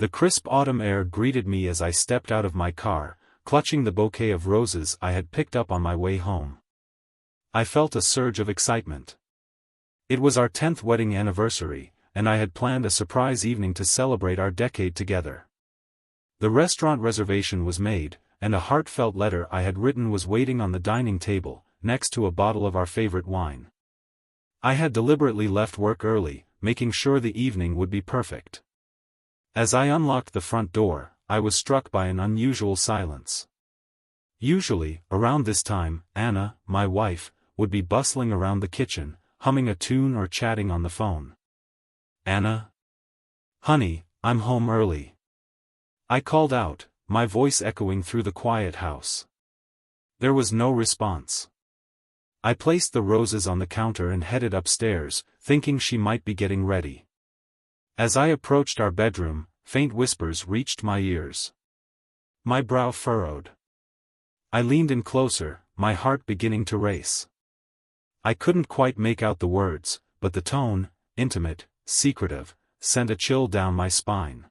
The crisp autumn air greeted me as I stepped out of my car, clutching the bouquet of roses I had picked up on my way home. I felt a surge of excitement. It was our 10th wedding anniversary, and I had planned a surprise evening to celebrate our decade together. The restaurant reservation was made, and a heartfelt letter I had written was waiting on the dining table, next to a bottle of our favorite wine. I had deliberately left work early, making sure the evening would be perfect. As I unlocked the front door, I was struck by an unusual silence. Usually, around this time, Anna, my wife, would be bustling around the kitchen, humming a tune or chatting on the phone. "Anna? Honey, I'm home early." I called out, my voice echoing through the quiet house. There was no response. I placed the roses on the counter and headed upstairs, thinking she might be getting ready. As I approached our bedroom, faint whispers reached my ears. My brow furrowed. I leaned in closer, my heart beginning to race. I couldn't quite make out the words, but the tone, intimate, secretive, sent a chill down my spine.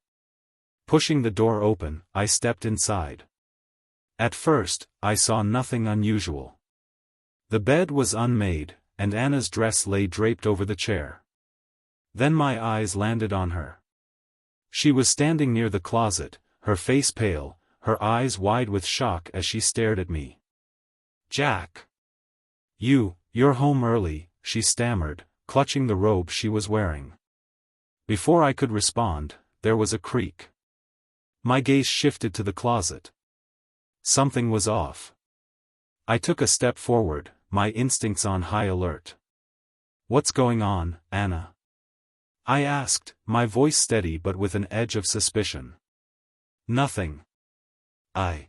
Pushing the door open, I stepped inside. At first, I saw nothing unusual. The bed was unmade, and Anna's dress lay draped over the chair. Then my eyes landed on her. She was standing near the closet, her face pale, her eyes wide with shock as she stared at me. "Jack! You're home early," she stammered, clutching the robe she was wearing. Before I could respond, there was a creak. My gaze shifted to the closet. Something was off. I took a step forward, my instincts on high alert. "What's going on, Anna?" I asked, my voice steady but with an edge of suspicion. "Nothing. I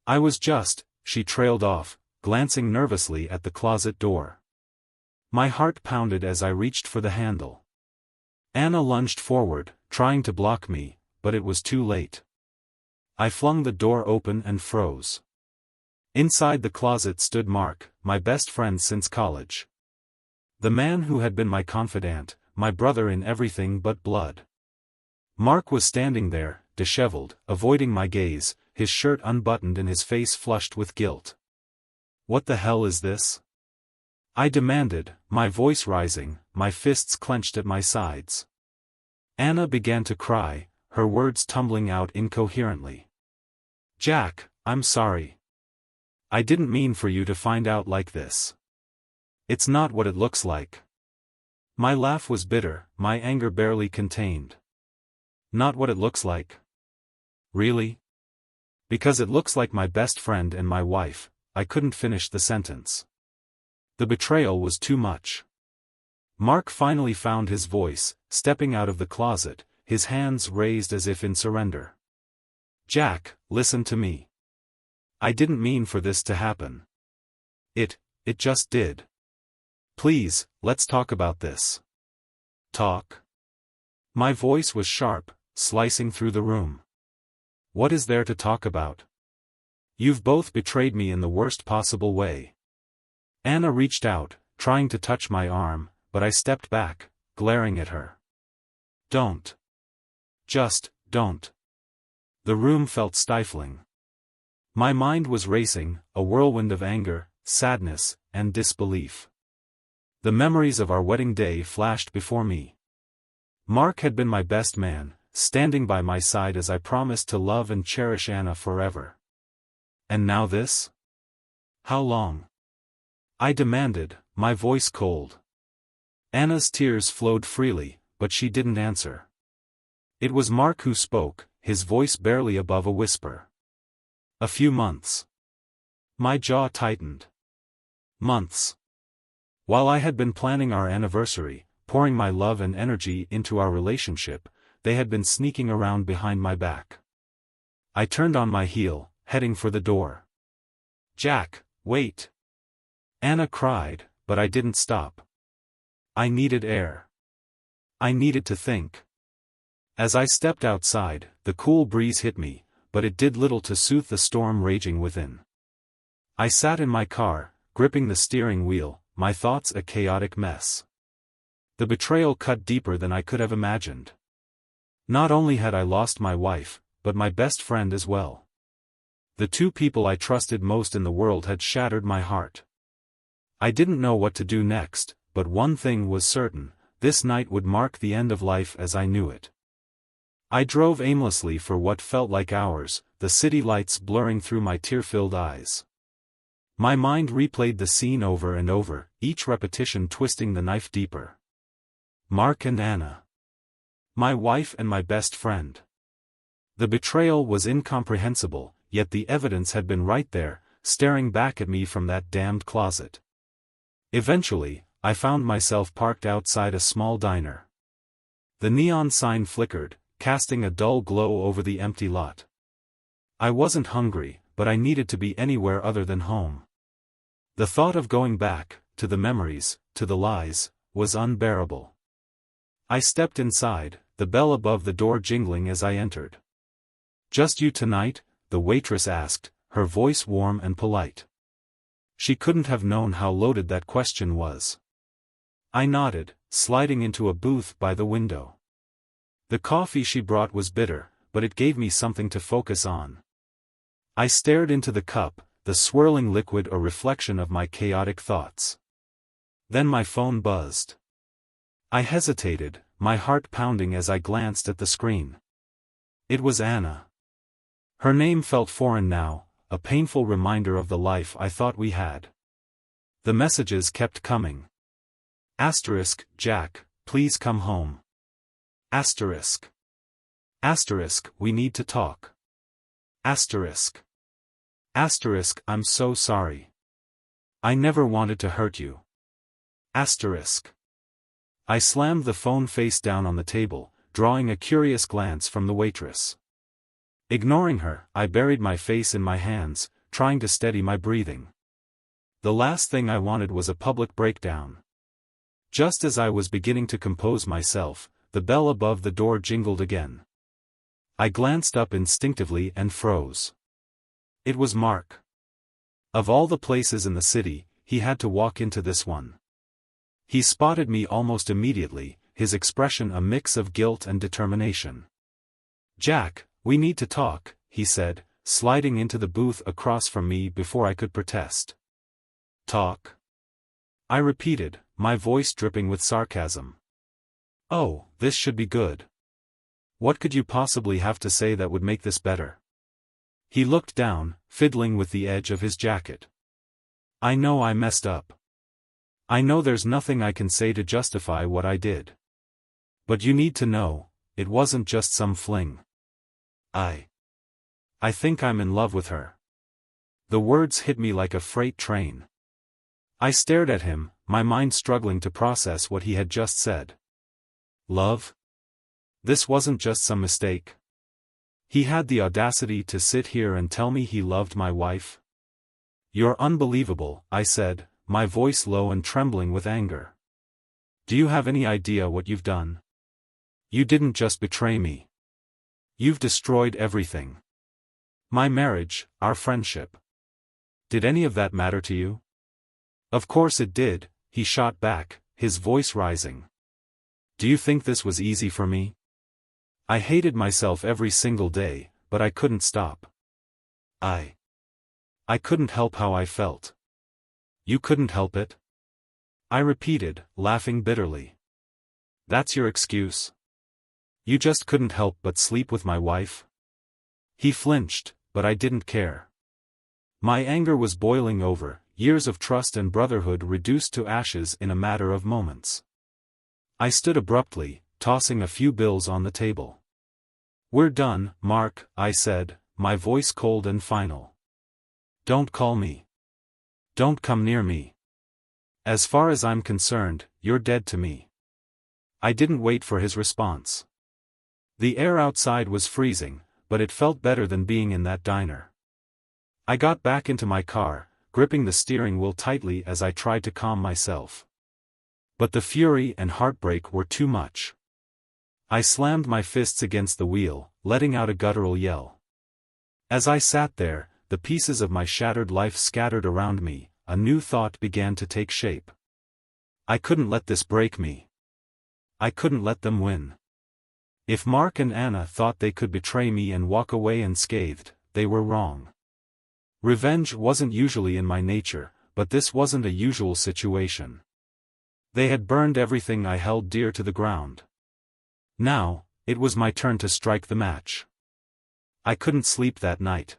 was just," she trailed off, glancing nervously at the closet door. My heart pounded as I reached for the handle. Anna lunged forward, trying to block me, but it was too late. I flung the door open and froze. Inside the closet stood Mark, my best friend since college. The man who had been my confidant, my brother in everything but blood. Mark was standing there, disheveled, avoiding my gaze, his shirt unbuttoned and his face flushed with guilt. "What the hell is this?" I demanded, my voice rising, my fists clenched at my sides. Anna began to cry, her words tumbling out incoherently. "Jack, I'm sorry. I didn't mean for you to find out like this. It's not what it looks like." My laugh was bitter, my anger barely contained. "Not what it looks like? Really? Because it looks like my best friend and my wife." I couldn't finish the sentence. The betrayal was too much. Mark finally found his voice, stepping out of the closet, his hands raised as if in surrender. "Jack, listen to me. I didn't mean for this to happen. It just did. Please, let's talk about this." "Talk?" My voice was sharp, slicing through the room. "What is there to talk about? You've both betrayed me in the worst possible way." Anna reached out, trying to touch my arm, but I stepped back, glaring at her. "Don't. Just, don't." The room felt stifling. My mind was racing, a whirlwind of anger, sadness, and disbelief. The memories of our wedding day flashed before me. Mark had been my best man, standing by my side as I promised to love and cherish Anna forever. And now this? How long? I demanded, my voice cold. Anna's tears flowed freely, but she didn't answer. It was Mark who spoke, his voice barely above a whisper. "A few months." My jaw tightened. Months. While I had been planning our anniversary, pouring my love and energy into our relationship, they had been sneaking around behind my back. I turned on my heel, heading for the door. "Jack, wait!" Anna cried, but I didn't stop. I needed air. I needed to think. As I stepped outside, the cool breeze hit me, but it did little to soothe the storm raging within. I sat in my car, gripping the steering wheel, my thoughts a chaotic mess. The betrayal cut deeper than I could have imagined. Not only had I lost my wife, but my best friend as well. The two people I trusted most in the world had shattered my heart. I didn't know what to do next, but one thing was certain: this night would mark the end of life as I knew it. I drove aimlessly for what felt like hours, the city lights blurring through my tear-filled eyes. My mind replayed the scene over and over, each repetition twisting the knife deeper. Mark and Anna. My wife and my best friend. The betrayal was incomprehensible, yet the evidence had been right there, staring back at me from that damned closet. Eventually, I found myself parked outside a small diner. The neon sign flickered, casting a dull glow over the empty lot. I wasn't hungry, but I needed to be anywhere other than home. The thought of going back, to the memories, to the lies, was unbearable. I stepped inside, the bell above the door jingling as I entered. "Just you tonight?" the waitress asked, her voice warm and polite. She couldn't have known how loaded that question was. I nodded, sliding into a booth by the window. The coffee she brought was bitter, but it gave me something to focus on. I stared into the cup, the swirling liquid a reflection of my chaotic thoughts. Then my phone buzzed. I hesitated, my heart pounding as I glanced at the screen. It was Anna. Her name felt foreign now, a painful reminder of the life I thought we had. The messages kept coming. Asterisk, "Jack, please come home." Asterisk. Asterisk, "We need to talk." Asterisk. Asterisk, "I'm so sorry. I never wanted to hurt you." Asterisk. I slammed the phone face down on the table, drawing a curious glance from the waitress. Ignoring her, I buried my face in my hands, trying to steady my breathing. The last thing I wanted was a public breakdown. Just as I was beginning to compose myself, the bell above the door jingled again. I glanced up instinctively and froze. It was Mark. Of all the places in the city, he had to walk into this one. He spotted me almost immediately, his expression a mix of guilt and determination. "Jack, we need to talk," he said, sliding into the booth across from me before I could protest. "Talk?" I repeated, my voice dripping with sarcasm. "Oh, this should be good. What could you possibly have to say that would make this better?" He looked down, fiddling with the edge of his jacket. "I know I messed up. I know there's nothing I can say to justify what I did. But you need to know, it wasn't just some fling. I think I'm in love with her." The words hit me like a freight train. I stared at him, my mind struggling to process what he had just said. Love? This wasn't just some mistake. He had the audacity to sit here and tell me he loved my wife? "You're unbelievable," I said, my voice low and trembling with anger. "Do you have any idea what you've done? You didn't just betray me. You've destroyed everything. My marriage, our friendship. Did any of that matter to you?" "Of course it did," he shot back, his voice rising. "Do you think this was easy for me? I hated myself every single day, but I couldn't stop. I couldn't help how I felt." "You couldn't help it?" I repeated, laughing bitterly. "That's your excuse? You just couldn't help but sleep with my wife?" He flinched, but I didn't care. My anger was boiling over, years of trust and brotherhood reduced to ashes in a matter of moments. I stood abruptly, tossing a few bills on the table. "We're done, Mark," I said, my voice cold and final. "Don't call me. Don't come near me. As far as I'm concerned, you're dead to me." I didn't wait for his response. The air outside was freezing, but it felt better than being in that diner. I got back into my car, gripping the steering wheel tightly as I tried to calm myself. But the fury and heartbreak were too much. I slammed my fists against the wheel, letting out a guttural yell. As I sat there, the pieces of my shattered life scattered around me, a new thought began to take shape. I couldn't let this break me. I couldn't let them win. If Mark and Anna thought they could betray me and walk away unscathed, they were wrong. Revenge wasn't usually in my nature, but this wasn't a usual situation. They had burned everything I held dear to the ground. Now, it was my turn to strike the match. I couldn't sleep that night.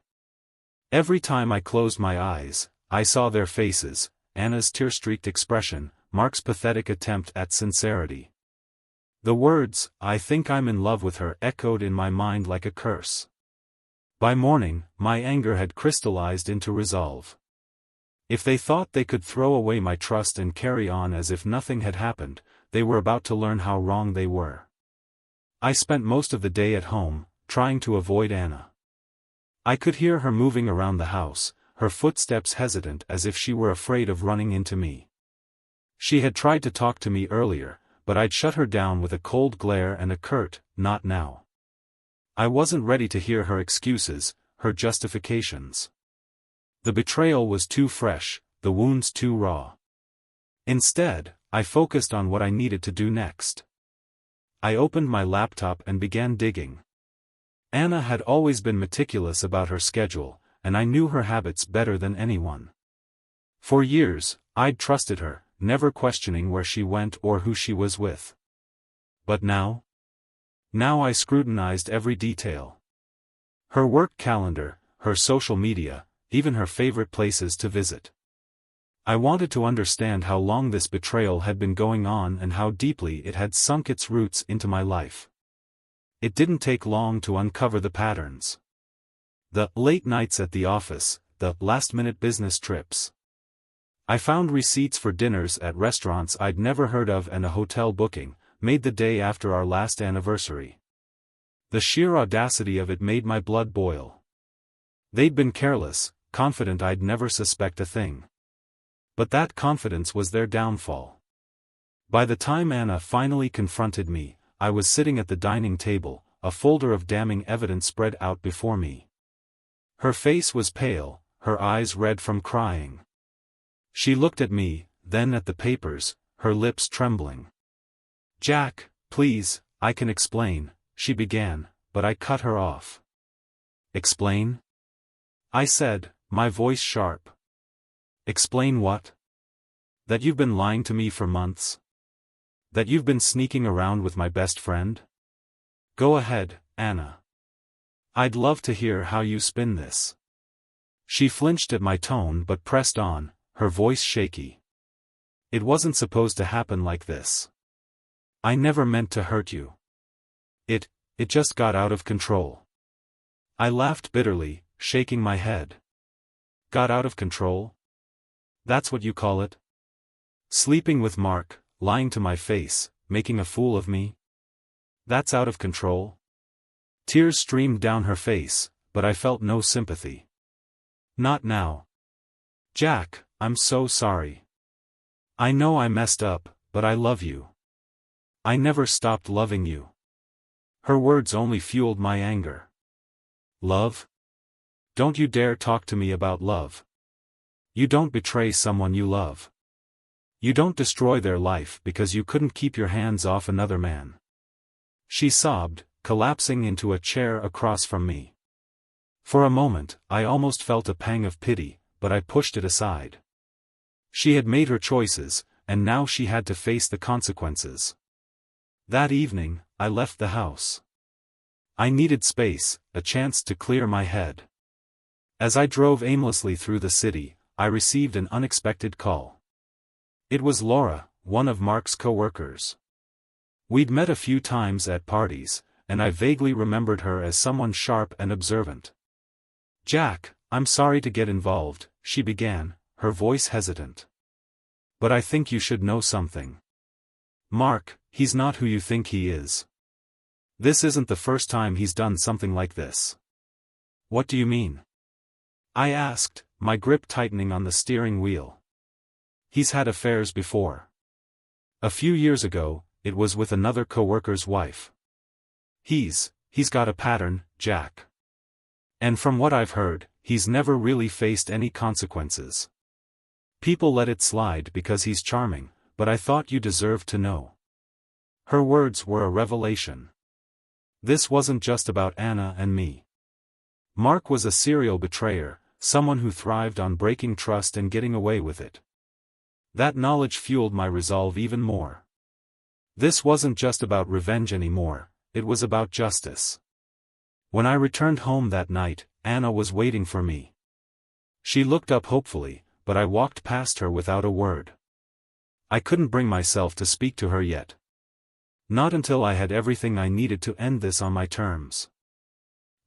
Every time I closed my eyes, I saw their faces, Anna's tear-streaked expression, Mark's pathetic attempt at sincerity. The words, "I think I'm in love with her," echoed in my mind like a curse. By morning, my anger had crystallized into resolve. If they thought they could throw away my trust and carry on as if nothing had happened, they were about to learn how wrong they were. I spent most of the day at home, trying to avoid Anna. I could hear her moving around the house, her footsteps hesitant as if she were afraid of running into me. She had tried to talk to me earlier, but I'd shut her down with a cold glare and a curt, "Not now." I wasn't ready to hear her excuses, her justifications. The betrayal was too fresh, the wounds too raw. Instead, I focused on what I needed to do next. I opened my laptop and began digging. Anna had always been meticulous about her schedule, and I knew her habits better than anyone. For years, I'd trusted her, never questioning where she went or who she was with. But now? Now I scrutinized every detail. Her work calendar, her social media, even her favorite places to visit. I wanted to understand how long this betrayal had been going on and how deeply it had sunk its roots into my life. It didn't take long to uncover the patterns. The late nights at the office, the last-minute business trips. I found receipts for dinners at restaurants I'd never heard of and a hotel booking, made the day after our last anniversary. The sheer audacity of it made my blood boil. They'd been careless, confident I'd never suspect a thing. But that confidence was their downfall. By the time Anna finally confronted me, I was sitting at the dining table, a folder of damning evidence spread out before me. Her face was pale, her eyes red from crying. She looked at me, then at the papers, her lips trembling. "Jack, please, I can explain," she began, but I cut her off. "Explain?" I said, my voice sharp. "Explain what? That you've been lying to me for months? That you've been sneaking around with my best friend? Go ahead, Anna. I'd love to hear how you spin this." She flinched at my tone but pressed on, her voice shaky. "It wasn't supposed to happen like this. I never meant to hurt you. It just got out of control." I laughed bitterly, shaking my head. "Got out of control? That's what you call it? Sleeping with Mark, lying to my face, making a fool of me? That's out of control?" Tears streamed down her face, but I felt no sympathy. "Not now. Jack, I'm so sorry. I know I messed up, but I love you. I never stopped loving you." Her words only fueled my anger. "Love? Don't you dare talk to me about love. You don't betray someone you love. You don't destroy their life because you couldn't keep your hands off another man." She sobbed, collapsing into a chair across from me. For a moment, I almost felt a pang of pity, but I pushed it aside. She had made her choices, and now she had to face the consequences. That evening, I left the house. I needed space, a chance to clear my head. As I drove aimlessly through the city, I received an unexpected call. It was Laura, one of Mark's co-workers. We'd met a few times at parties, and I vaguely remembered her as someone sharp and observant. "Jack, I'm sorry to get involved," she began, her voice hesitant. "But I think you should know something. Mark, he's not who you think he is. This isn't the first time he's done something like this." "What do you mean?" I asked, my grip tightening on the steering wheel. "He's had affairs before. A few years ago, it was with another coworker's wife. He's got a pattern, Jack. And from what I've heard, he's never really faced any consequences. People let it slide because he's charming, but I thought you deserved to know." Her words were a revelation. This wasn't just about Anna and me. Mark was a serial betrayer, someone who thrived on breaking trust and getting away with it. That knowledge fueled my resolve even more. This wasn't just about revenge anymore, it was about justice. When I returned home that night, Anna was waiting for me. She looked up hopefully, but I walked past her without a word. I couldn't bring myself to speak to her yet. Not until I had everything I needed to end this on my terms.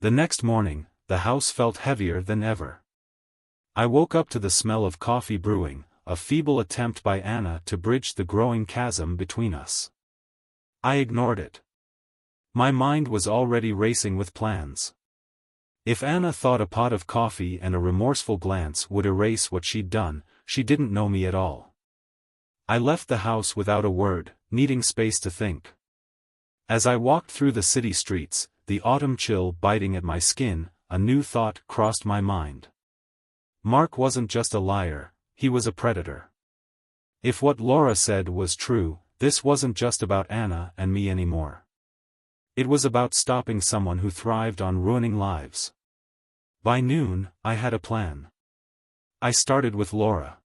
The next morning, the house felt heavier than ever. I woke up to the smell of coffee brewing, a feeble attempt by Anna to bridge the growing chasm between us. I ignored it. My mind was already racing with plans. If Anna thought a pot of coffee and a remorseful glance would erase what she'd done, she didn't know me at all. I left the house without a word, needing space to think. As I walked through the city streets, the autumn chill biting at my skin, a new thought crossed my mind. Mark wasn't just a liar, he was a predator. If what Laura said was true, this wasn't just about Anna and me anymore. It was about stopping someone who thrived on ruining lives. By noon, I had a plan. I started with Laura.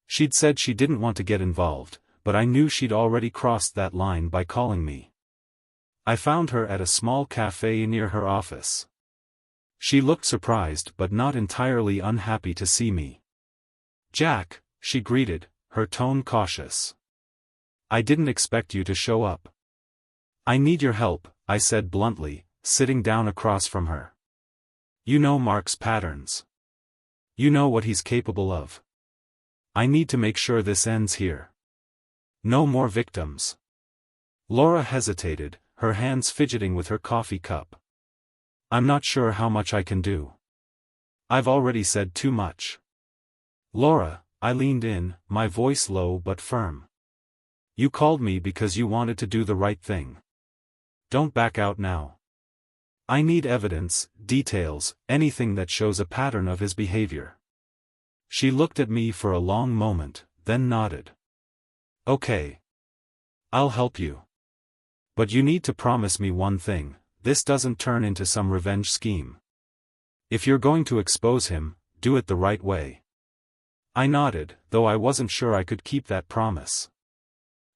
She'd said she didn't want to get involved, but I knew she'd already crossed that line by calling me. I found her at a small cafe near her office. She looked surprised but not entirely unhappy to see me. "Jack," she greeted, her tone cautious. "I didn't expect you to show up." "I need your help," I said bluntly, sitting down across from her. "You know Mark's patterns. You know what he's capable of. I need to make sure this ends here. No more victims." Laura hesitated, her hands fidgeting with her coffee cup. "I'm not sure how much I can do. I've already said too much." "Laura," I leaned in, my voice low but firm. "You called me because you wanted to do the right thing. Don't back out now. I need evidence, details, anything that shows a pattern of his behavior." She looked at me for a long moment, then nodded. "Okay. I'll help you. But you need to promise me one thing, this doesn't turn into some revenge scheme. If you're going to expose him, do it the right way." I nodded, though I wasn't sure I could keep that promise.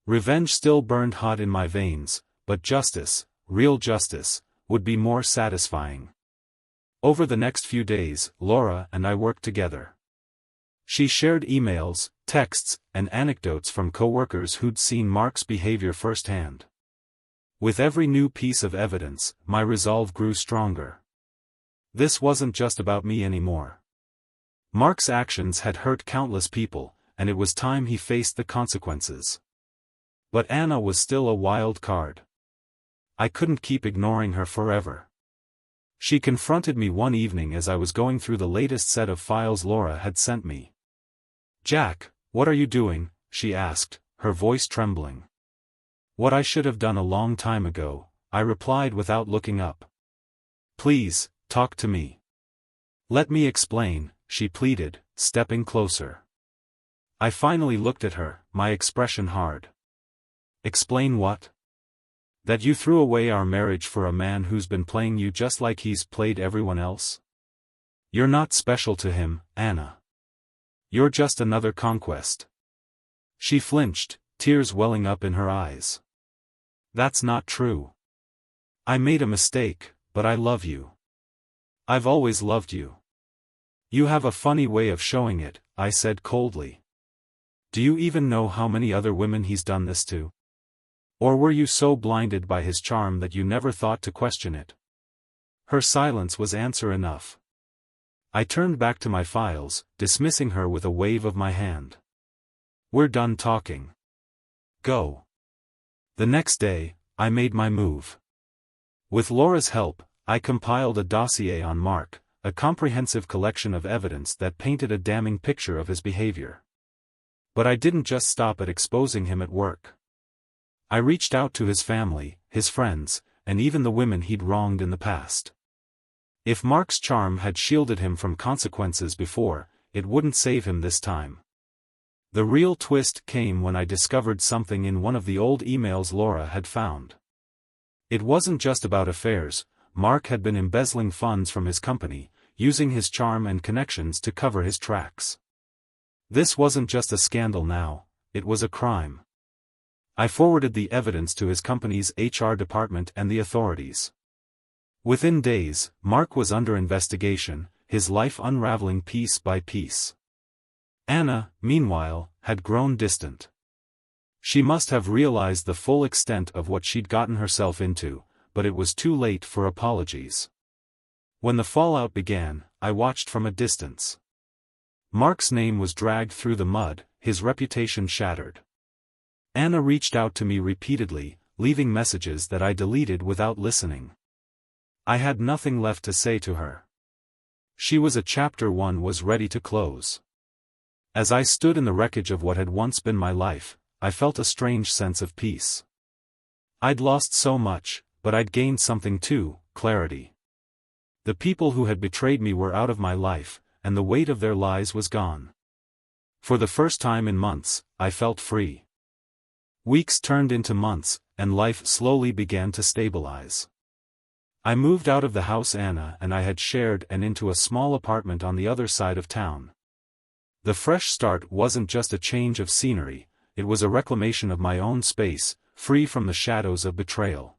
Revenge still burned hot in my veins, but justice, real justice, would be more satisfying. Over the next few days, Laura and I worked together. She shared emails, texts, and anecdotes from coworkers who'd seen Mark's behavior firsthand. With every new piece of evidence, my resolve grew stronger. This wasn't just about me anymore. Mark's actions had hurt countless people, and it was time he faced the consequences. But Anna was still a wild card. I couldn't keep ignoring her forever. She confronted me one evening as I was going through the latest set of files Laura had sent me. "Jack, what are you doing?" she asked, her voice trembling. "What I should have done a long time ago," I replied without looking up. "Please, talk to me." "Let me explain," she pleaded, stepping closer. I finally looked at her, my expression hard. "Explain what?" "That you threw away our marriage for a man who's been playing you just like he's played everyone else? You're not special to him, Anna. You're just another conquest." She flinched, tears welling up in her eyes. "That's not true. I made a mistake, but I love you. I've always loved you." "You have a funny way of showing it," I said coldly. "Do you even know how many other women he's done this to? Or were you so blinded by his charm that you never thought to question it?" Her silence was answer enough. I turned back to my files, dismissing her with a wave of my hand. "We're done talking. Go." The next day, I made my move. With Laura's help, I compiled a dossier on Mark, a comprehensive collection of evidence that painted a damning picture of his behavior. But I didn't just stop at exposing him at work. I reached out to his family, his friends, and even the women he'd wronged in the past. If Mark's charm had shielded him from consequences before, it wouldn't save him this time. The real twist came when I discovered something in one of the old emails Laura had found. It wasn't just about affairs. Mark had been embezzling funds from his company, using his charm and connections to cover his tracks. This wasn't just a scandal now, it was a crime. I forwarded the evidence to his company's HR department and the authorities. Within days, Mark was under investigation, his life unraveling piece by piece. Anna, meanwhile, had grown distant. She must have realized the full extent of what she'd gotten herself into, but it was too late for apologies. When the fallout began, I watched from a distance. Mark's name was dragged through the mud, his reputation shattered. Anna reached out to me repeatedly, leaving messages that I deleted without listening. I had nothing left to say to her. She was a chapter 1 was ready to close. As I stood in the wreckage of what had once been my life, I felt a strange sense of peace. I'd lost so much, but I'd gained something too, clarity. The people who had betrayed me were out of my life, and the weight of their lies was gone. For the first time in months, I felt free. Weeks turned into months, and life slowly began to stabilize. I moved out of the house Anna and I had shared and into a small apartment on the other side of town. The fresh start wasn't just a change of scenery, it was a reclamation of my own space, free from the shadows of betrayal.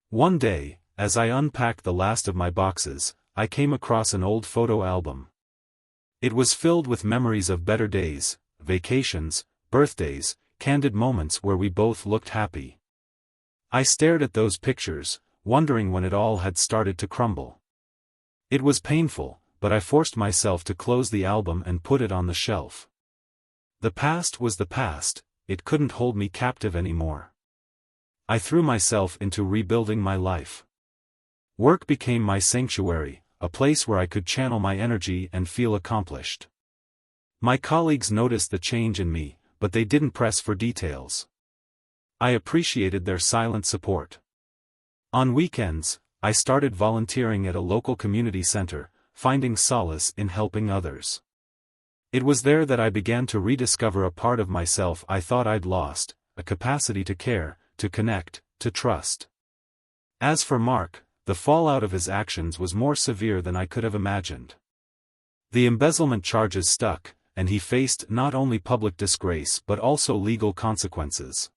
One day, as I unpacked the last of my boxes, I came across an old photo album. It was filled with memories of better days, vacations, birthdays, candid moments where we both looked happy. I stared at those pictures, wondering when it all had started to crumble. It was painful, but I forced myself to close the album and put it on the shelf. The past was the past, it couldn't hold me captive anymore. I threw myself into rebuilding my life. Work became my sanctuary, a place where I could channel my energy and feel accomplished. My colleagues noticed the change in me, but they didn't press for details. I appreciated their silent support. On weekends, I started volunteering at a local community center, finding solace in helping others. It was there that I began to rediscover a part of myself I thought I'd lost, a capacity to care, to connect, to trust. As for Mark, the fallout of his actions was more severe than I could have imagined. The embezzlement charges stuck, and he faced not only public disgrace but also legal consequences.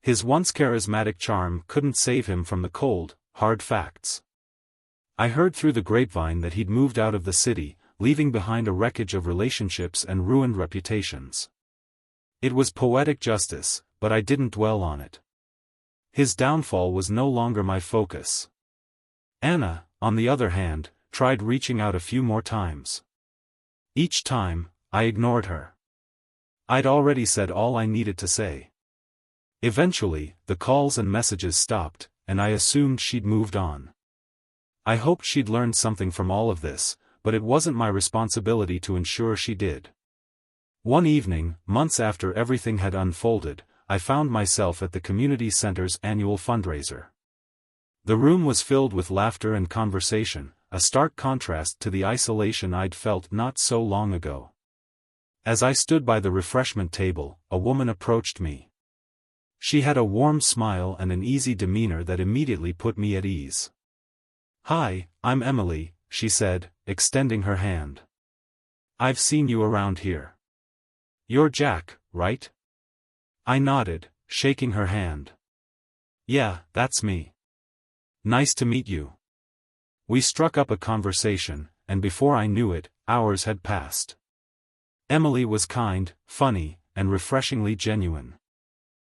His once charismatic charm couldn't save him from the cold, hard facts. I heard through the grapevine that he'd moved out of the city, leaving behind a wreckage of relationships and ruined reputations. It was poetic justice, but I didn't dwell on it. His downfall was no longer my focus. Anna, on the other hand, tried reaching out a few more times. Each time, I ignored her. I'd already said all I needed to say. Eventually, the calls and messages stopped, and I assumed she'd moved on. I hoped she'd learned something from all of this, but it wasn't my responsibility to ensure she did. One evening, months after everything had unfolded, I found myself at the community center's annual fundraiser. The room was filled with laughter and conversation, a stark contrast to the isolation I'd felt not so long ago. As I stood by the refreshment table, a woman approached me. She had a warm smile and an easy demeanor that immediately put me at ease. "Hi, I'm Emily," she said, extending her hand. "I've seen you around here. You're Jack, right?" I nodded, shaking her hand. "Yeah, that's me. Nice to meet you." We struck up a conversation, and before I knew it, hours had passed. Emily was kind, funny, and refreshingly genuine.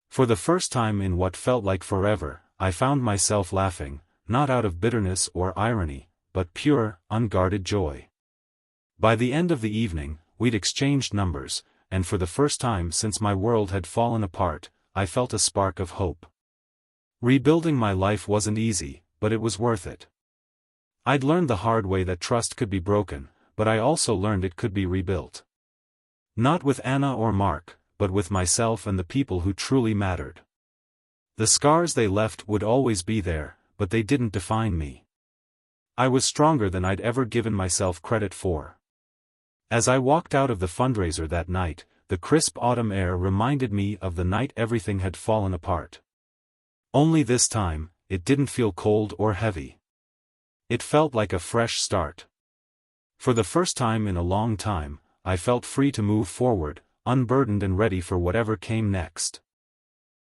For the first time in what felt like forever, I found myself laughing, not out of bitterness or irony, but pure, unguarded joy. By the end of the evening, we'd exchanged numbers, and for the first time since my world had fallen apart, I felt a spark of hope. Rebuilding my life wasn't easy, but it was worth it. I'd learned the hard way that trust could be broken, but I also learned it could be rebuilt. Not with Anna or Mark, but with myself and the people who truly mattered. The scars they left would always be there, but they didn't define me. I was stronger than I'd ever given myself credit for. As I walked out of the fundraiser that night, the crisp autumn air reminded me of the night everything had fallen apart. Only this time, it didn't feel cold or heavy. It felt like a fresh start. For the first time in a long time, I felt free to move forward, unburdened and ready for whatever came next.